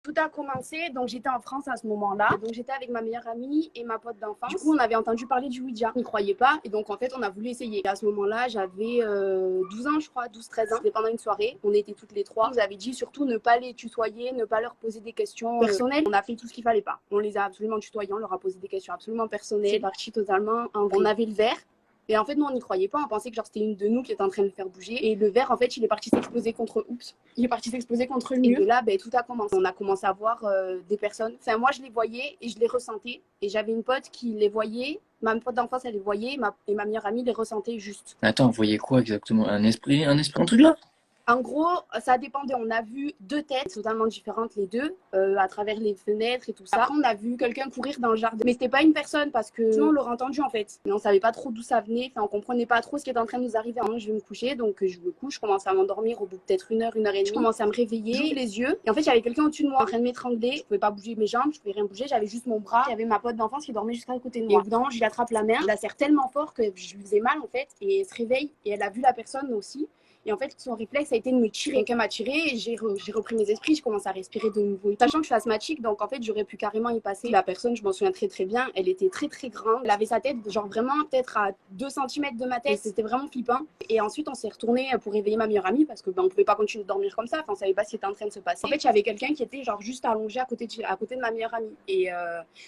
Tout a commencé, donc j'étais en France à ce moment-là. Donc j'étais avec ma meilleure amie et ma pote d'enfance. Du coup, on avait entendu parler du Ouija. On n'y croyait pas et donc en fait, on a voulu essayer. Et à ce moment-là, j'avais 12 ans, je crois, 12-13 ans. C'était pendant une soirée, on était toutes les trois. On nous avait dit surtout ne pas les tutoyer, ne pas leur poser des questions personnelles. On a fait tout ce qu'il fallait pas. On les a absolument tutoyés, on leur a posé des questions absolument personnelles. C'est parti totalement en vrille. On avait le verre. Et en fait, nous, on n'y croyait pas. On pensait que genre, c'était une de nous qui était en train de le faire bouger. Et le verre, en fait, il est parti s'exploser contre... Il est parti s'exploser contre le mur. Et de là, tout a commencé. On a commencé à voir des personnes. Enfin, moi, je les voyais et je les ressentais. Et j'avais une pote qui les voyait. Ma pote d'enfance, elle les voyait. Et ma meilleure amie les ressentait juste. Attends, vous voyez quoi exactement? Un truc là? En gros, ça dépendait. On a vu deux têtes totalement différentes, les deux, à travers les fenêtres et tout ça. Après, on a vu quelqu'un courir dans le jardin. Mais c'était pas une personne parce que sinon, on l'aurait entendu en fait. Mais on savait pas trop d'où ça venait. Enfin, on comprenait pas trop ce qui était en train de nous arriver. Alors, je vais me coucher, donc je me couche. Je commence à m'endormir au bout de peut-être une heure et demie. Je commence à me réveiller, j'ouvre les yeux. Et en fait, il y avait quelqu'un au-dessus de moi en train de m'étrangler. Je pouvais pas bouger mes jambes, je pouvais rien bouger. J'avais juste mon bras. Il y avait ma pote d'enfance qui dormait juste à côté de moi. Et au bout d'un moment, je lui attrape la main. Je la serre tellement fort que je lui faisais mal en fait. Et elle se réveille et elle a vu la personne aussi. Et en fait, son réflexe a été de me tirer. Quelqu'un m'a tiré et j'ai repris mes esprits. Je commence à respirer de nouveau. Sachant que je suis asthmatique, donc en fait, j'aurais pu carrément y passer. La personne, je m'en souviens très très bien, elle était très très grande. Elle avait sa tête, genre vraiment peut-être à 2 cm de ma tête. C'était vraiment flippant. Et ensuite, on s'est retourné pour réveiller ma meilleure amie parce que on pouvait pas continuer de dormir comme ça. Enfin, on savait pas ce qui était en train de se passer. En fait, il y avait quelqu'un qui était genre juste allongé à côté de ma meilleure amie. Et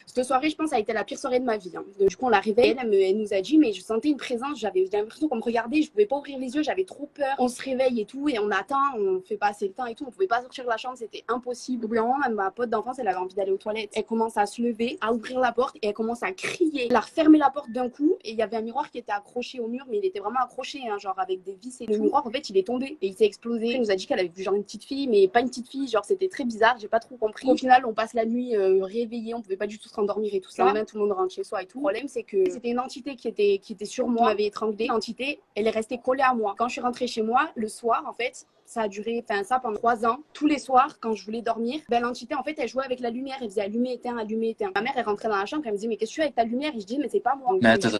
cette soirée, je pense, a été la pire soirée de ma vie. Hein. Du coup, on l'a réveillée. Elle nous a dit, mais je sentais une présence. J'avais l'impression qu'on me regardait. Je pouvais pas ouvrir les yeux. J'avais trop peur. On se réveille et tout. Et on attend, on fait passer le temps et tout, on pouvait pas sortir de la chambre, c'était impossible. Au bout d'un moment, même ma pote d'enfance, elle avait envie d'aller aux toilettes. Elle commence à se lever, à ouvrir la porte et elle commence à crier. Elle a refermé la porte d'un coup et il y avait un miroir qui était accroché au mur, mais il était vraiment accroché, hein, genre avec des vis et tout. Le miroir, en fait, il est tombé et il s'est explosé. Elle nous a dit qu'elle avait vu genre une petite fille, mais pas une petite fille, genre c'était très bizarre, j'ai pas trop compris. Au final, on passe la nuit réveillés, on pouvait pas du tout se rendormir et tout ça. Même tout le monde rentre chez soi et tout. Le problème, c'est que c'était une entité qui était sur moi, m'avait étranglée. L'entité, elle est restée collée à moi. Quand je suis rentrée chez moi, le soir, en fait, ça a duré, ça pendant 3 ans. Tous les soirs, quand je voulais dormir, l'entité, en fait, elle jouait avec la lumière. Elle faisait allumer, éteint, allumer, éteint. Ma mère, elle rentrait dans la chambre, elle me disait, mais qu'est-ce que tu fais avec ta lumière? Et je dis, mais c'est pas moi. Mais attends,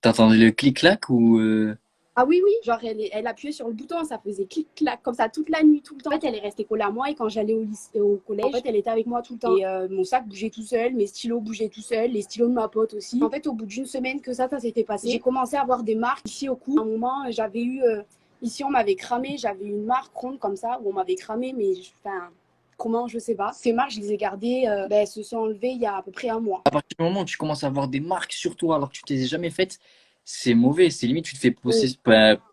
t'entendais le clic-clac ou Ah oui, oui, genre elle appuyait sur le bouton, ça faisait clic-clac, comme ça toute la nuit, tout le temps. En fait, elle est restée collée à moi et quand j'allais au collège, en fait, elle était avec moi tout le temps. Et mon sac bougeait tout seul, mes stylos bougeaient tout seul, les stylos de ma pote aussi. En fait, au bout d'une semaine que ça s'était passé, j'ai commencé à avoir des marques ici au cou. À un moment, j'avais eu, ici on m'avait cramé, j'avais une marque ronde comme ça, où on m'avait cramé, mais comment, je sais pas. Ces marques, je les ai gardées, elles se sont enlevées il y a à peu près un mois. à partir du moment où tu commences à avoir des marques sur toi alors que tu t'es jamais faites, c'est mauvais, c'est limite tu te fais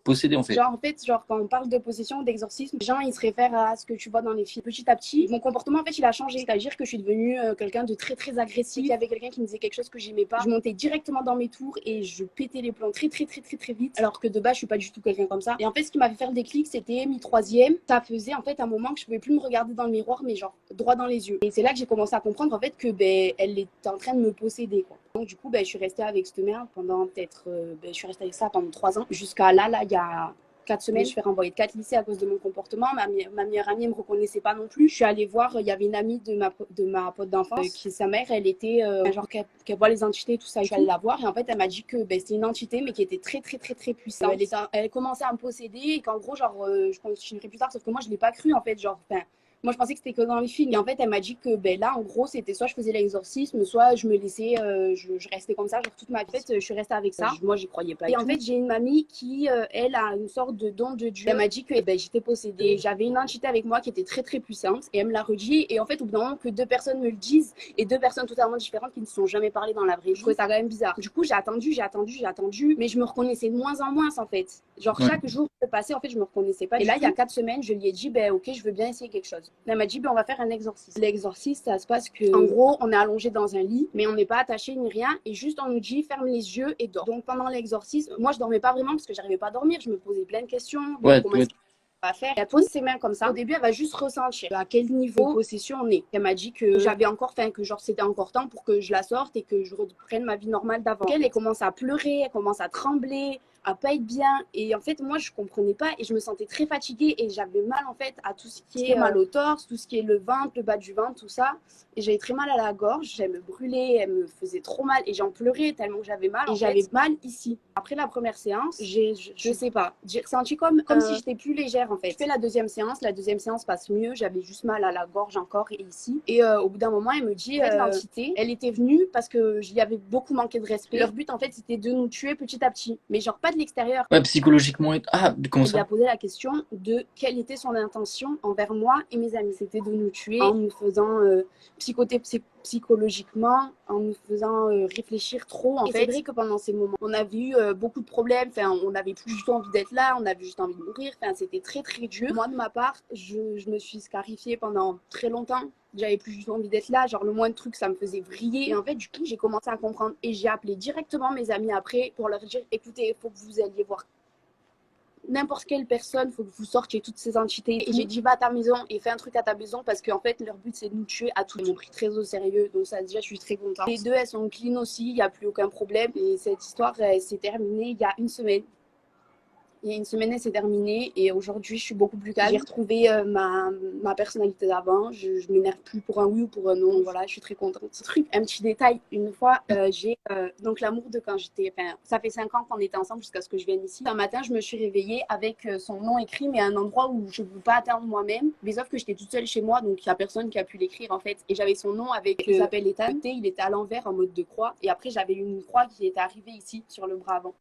posséder en fait. Genre, en fait, genre, quand on parle de possession, d'exorcisme, les gens, ils se réfèrent à ce que tu vois dans les films. Petit à petit, mon comportement, en fait, il a changé. C'est-à-dire que je suis devenue quelqu'un de très, très agressif. Il y avait quelqu'un qui me disait quelque chose que j'aimais pas. Je montais directement dans mes tours et je pétais les plombs très, très, très, très, très vite. Alors que de base, je suis pas du tout quelqu'un comme ça. Et en fait, ce qui m'a fait faire le déclic, c'était mi-troisième. Ça faisait, en fait, un moment que je pouvais plus me regarder dans le miroir, mais genre, droit dans les yeux. Et c'est là que j'ai commencé à comprendre, en fait, que, elle était en train de me posséder, quoi. Donc, du coup, je suis restée avec cette merde pendant peut-être, je suis restée avec ça pendant 3 ans. Jusqu'à là, il y a 4 semaines, je suis renvoyée de 4 lycées à cause de mon comportement. Ma meilleure amie ne me reconnaissait pas non plus. Je suis allée voir, il y avait une amie de ma pote d'enfance, qui sa mère, elle était genre qu'elle voit les entités, tout ça. Je suis allée la voir et en fait, elle m'a dit que c'était une entité, mais qui était très, très, très, très puissante. Elle commençait à me posséder et qu'en gros, genre, je continuerai plus tard, sauf que moi, je ne l'ai pas cru en fait. Genre, moi, je pensais que c'était que dans les films. Et en fait, elle m'a dit que là, en gros, c'était soit je faisais l'exorcisme, soit je me laissais, je restais comme ça, genre toute ma vie. En fait, je suis restée avec ça. Moi, j'y croyais pas. Et en fait, j'ai une mamie qui, elle, a une sorte de don de Dieu. Elle m'a dit que j'étais possédée. J'avais une entité avec moi qui était très, très puissante. Et elle me l'a redit. Et en fait, au bout d'un moment, que 2 personnes me le disent, et 2 personnes totalement différentes qui ne se sont jamais parlé dans la vraie vie, je trouvais ça quand même bizarre. Du coup, j'ai attendu, mais je me reconnaissais de moins en moins, en fait. Genre, chaque jour qui passait, en fait, je me reconnaissais pas. Et là, il y a 4 semaines, je lui ai dit, ok, je veux bien essayer quelque chose. Elle m'a dit, on va faire un exorcisme. L'exorcisme, ça se passe que, en gros, on est allongé dans un lit, mais on n'est pas attaché ni rien, et juste on nous dit, ferme les yeux et dors. Donc pendant l'exorcisme, moi je dormais pas vraiment parce que j'arrivais pas à dormir, je me posais plein de questions. Ouais, Comment est-ce qu'on va faire? Elle pose ses mains comme ça. Au début, elle va juste ressentir à quel niveau de possession on est. Elle m'a dit que j'avais encore faim, que genre c'était encore temps pour que je la sorte et que je reprenne ma vie normale d'avant. Elle commence à pleurer, elle commence à trembler, à pas être bien. Et en fait, moi, je comprenais pas et je me sentais très fatiguée et j'avais mal en fait à tout ce qui est mal au torse, tout ce qui est le ventre, le bas du ventre, tout ça. Et j'avais très mal à la gorge, elle me brûlait, elle me faisait trop mal et j'en pleurais tellement que j'avais mal. Et j'avais mal ici. Après la première séance, je sais pas, j'ai ressenti comme si j'étais plus légère en fait. Je fais la deuxième séance passe mieux, j'avais juste mal à la gorge encore et ici. Et au bout d'un moment, elle me dit, l'entité, elle était venue parce que j'y avais beaucoup manqué de respect. Leur but en fait, c'était de nous tuer petit à petit, mais genre pas de l'extérieur. Ouais, psychologiquement. Ah, comment Il lui a ça? posé la question de quelle était son intention envers moi et mes amis. C'était de nous tuer en nous faisant psychoter psychologiquement, en nous faisant réfléchir trop. En fait, c'est vrai que pendant ces moments, on avait eu beaucoup de problèmes. Enfin, on n'avait plus du tout envie d'être là, on avait juste envie de mourir. Enfin, c'était très très dur. Moi, de ma part, je me suis scarifiée pendant très longtemps. J'avais plus du tout envie d'être là, genre le moindre truc ça me faisait vriller. Et en fait du coup j'ai commencé à comprendre et j'ai appelé directement mes amis après pour leur dire écoutez, il faut que vous alliez voir n'importe quelle personne, il faut que vous sortiez toutes ces entités. Et j'ai dit va à ta maison et fais un truc à ta maison parce qu'en fait leur but c'est de nous tuer à tous. Ils m'ont pris très au sérieux, donc ça déjà je suis très contente. Les deux elles sont clean aussi, il n'y a plus aucun problème. Et cette histoire elle s'est terminée il y a une semaine. Il y a une semaine, elle s'est terminée et aujourd'hui, je suis beaucoup plus calme. J'ai retrouvé ma personnalité d'avant. Je m'énerve plus pour un oui ou pour un non. Voilà, je suis très contente. Ce truc, un petit détail. Une fois, j'ai donc l'amour de quand j'étais. Enfin, ça fait 5 ans qu'on était ensemble jusqu'à ce que je vienne ici. Un matin, je me suis réveillée avec son nom écrit, mais à un endroit où je ne peux pas atteindre moi-même. Mais sauf que j'étais toute seule chez moi, donc il n'y a personne qui a pu l'écrire en fait. Et j'avais son nom avec. Il s'appelle Ethan. Il était à l'envers en mode de croix. Et après, j'avais une croix qui était arrivée ici sur le bras avant.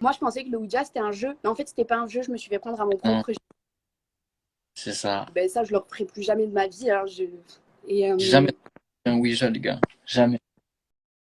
Moi, je pensais que le Ouija, c'était un jeu. Mais en fait, c'était pas un jeu. Je me suis fait prendre à mon propre jeu. C'est ça. Ben, ça, je le referai plus jamais de ma vie. Alors Et, Jamais un Ouija, les gars. Jamais.